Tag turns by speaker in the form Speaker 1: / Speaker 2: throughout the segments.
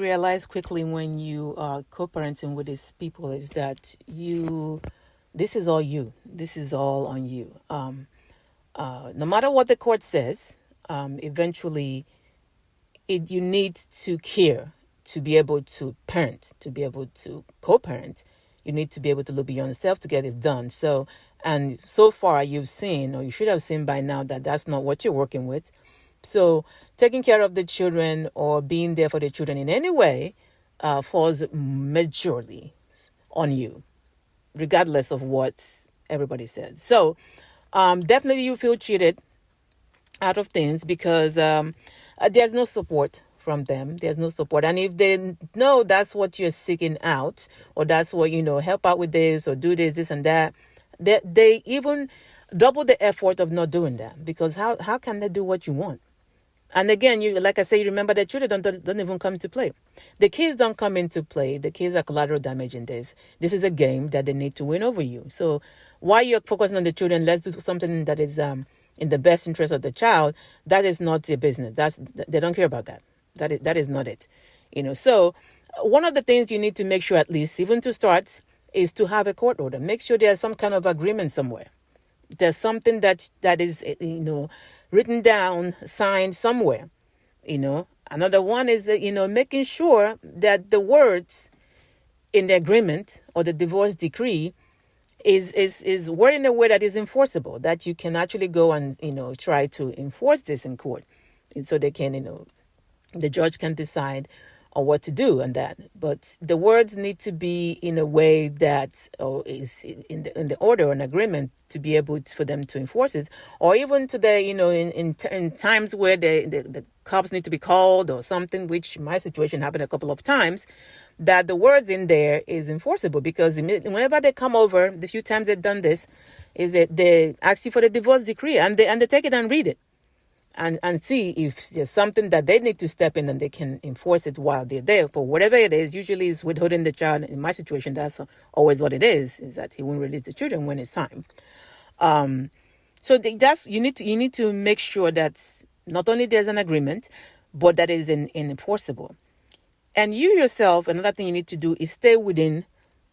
Speaker 1: realize quickly when you are co-parenting with these people is that this is all you. This is all on you. No matter what the court says, eventually you need to care to be able to parent, to be able to co-parent. You need to be able to look beyond yourself to get it done. And so far you've seen, or you should have seen by now, that that's not what you're working with. So taking care of the children or being there for the children in any way falls majorly on you, regardless of what everybody said. So definitely you feel cheated out of things because there's no support from them. There's no support. And if they know that's what you're seeking out, or that's what, help out with this or do this and that, they even double the effort of not doing that, because how can they do what you want? And again, like I say, you remember that children don't even come into play. The kids don't come into play. The kids are collateral damage in this. This is a game that they need to win over you. So while you're focusing on the children, let's do something that is in the best interest of the child. That is not your business. They don't care about that. That is not it. So one of the things you need to make sure, at least, even to start, is to have a court order. Make sure there's some kind of agreement somewhere. There's something that is, written down, signed somewhere. Another one is that, making sure that the words in the agreement or the divorce decree is worded in a way that is enforceable, that you can actually go and, try to enforce this in court. And so they can, the judge can decide or what to do on that. But the words need to be in a way that is in the order and agreement to be able for them to enforce it. Or even today, in times where the cops need to be called or something, which my situation happened a couple of times, that the words in there is enforceable, because whenever they come over, the few times they've done this, is that they ask you for the divorce decree and they take it and read it. And see if there's something that they need to step in and they can enforce it while they're there. For whatever it is, usually it's withholding the child. In my situation, that's always what it is that he won't release the children when it's time. So you need to make sure that not only there's an agreement, but that is enforceable. And you yourself, another thing you need to do is stay within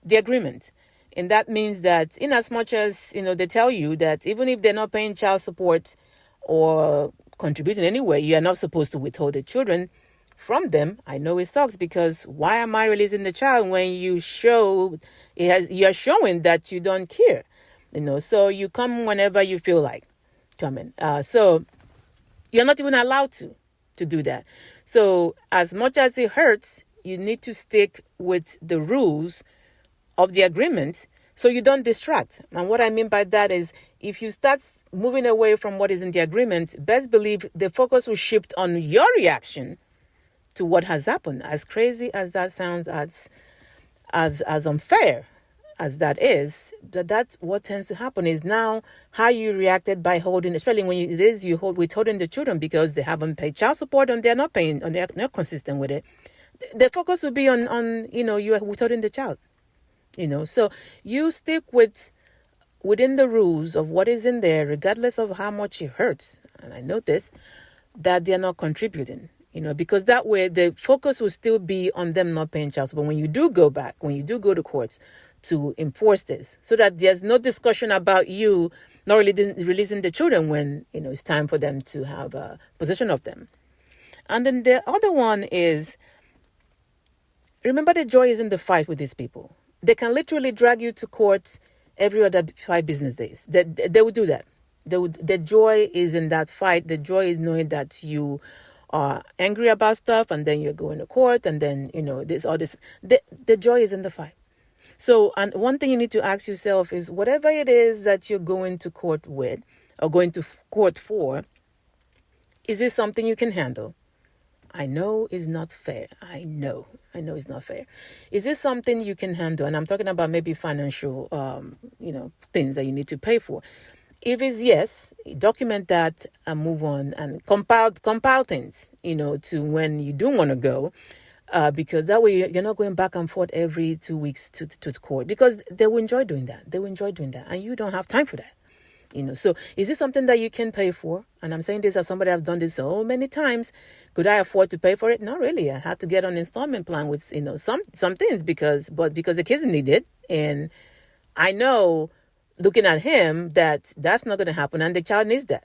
Speaker 1: the agreement. And that means that in as much as, they tell you that even if they're not paying child support or contributing anyway, you are not supposed to withhold the children from them. I know it sucks, because why am I releasing the child when you are showing that you don't care? So you come whenever you feel like coming. So you're not even allowed to do that. So as much as it hurts, you need to stick with the rules of the agreement so you don't distract. And what I mean by that is, if you start moving away from what is in the agreement, best believe the focus will shift on your reaction to what has happened. As crazy as that sounds, as unfair as that is, that's what tends to happen is now how you reacted by holding, especially when you hold withholding the children because they haven't paid child support and they're not paying and they're not consistent with it. The focus will be on you are withholding the child. So you stick within the rules of what is in there, regardless of how much it hurts. And I notice that they're not contributing, because that way the focus will still be on them not paying child support. When you do go to courts to enforce this, so that there's no discussion about you not releasing the children when, it's time for them to have possession of them. And then the other one is, remember, the joy is in the fight with these people. They can literally drag you to court every other 5 business days. They would do that. The joy is in that fight. The joy is knowing that you are angry about stuff and then you're going to court and then, this, all this. The joy is in the fight. So, and one thing you need to ask yourself is, whatever it is that you're going to court with or going to court for, is this something you can handle? I know it's not fair. I know it's not fair. Is this something you can handle? And I'm talking about maybe financial, things that you need to pay for. If it's yes, document that and move on and compile things, to when you do want to go, because that way you're not going back and forth every 2 weeks to court, because they will enjoy doing that. And you don't have time for that. So is this something that you can pay for? And I'm saying this as somebody has done this so many times. Could I afford to pay for it? Not really. I had to get on an installment plan with, some things because the kids need it. And I know, looking at him, that's not going to happen. And the child needs that.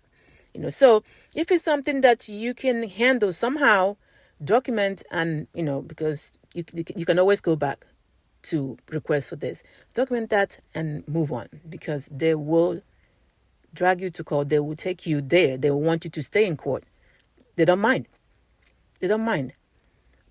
Speaker 1: So if it's something that you can handle somehow, document, and, because you can always go back to request for this. Document that and move on, because they will drag you to court. They will take you there. They will want you to stay in court. They don't mind.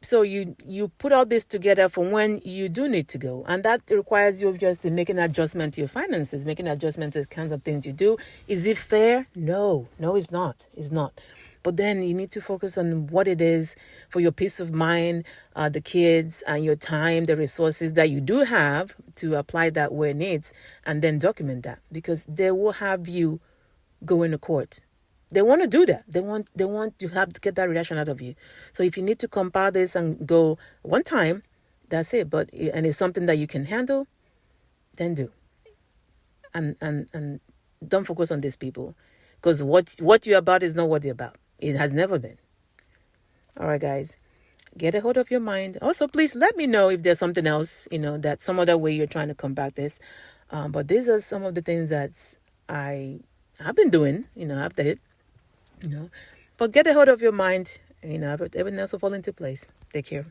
Speaker 1: So you put all this together for when you do need to go. And that requires you just to make an adjustment to your finances, making adjustment to the kinds of things you do. Is it fair? No, it's not. It's not. But then you need to focus on what it is for your peace of mind, the kids, and your time, the resources that you do have to apply that where it needs, and then document that, because they will have you go into court. They want to do that. They want to get that reaction out of you. So if you need to compile this and go one time, that's it. And it's something that you can handle, then do. And don't focus on these people, because what you're about is not what they're about. It has never been. All right, guys, get a hold of your mind. Also, please let me know if there's something else, that some other way you're trying to combat this. But these are some of the things that I've been doing. I've done it. But get a hold of your mind. Everything else will fall into place. Take care.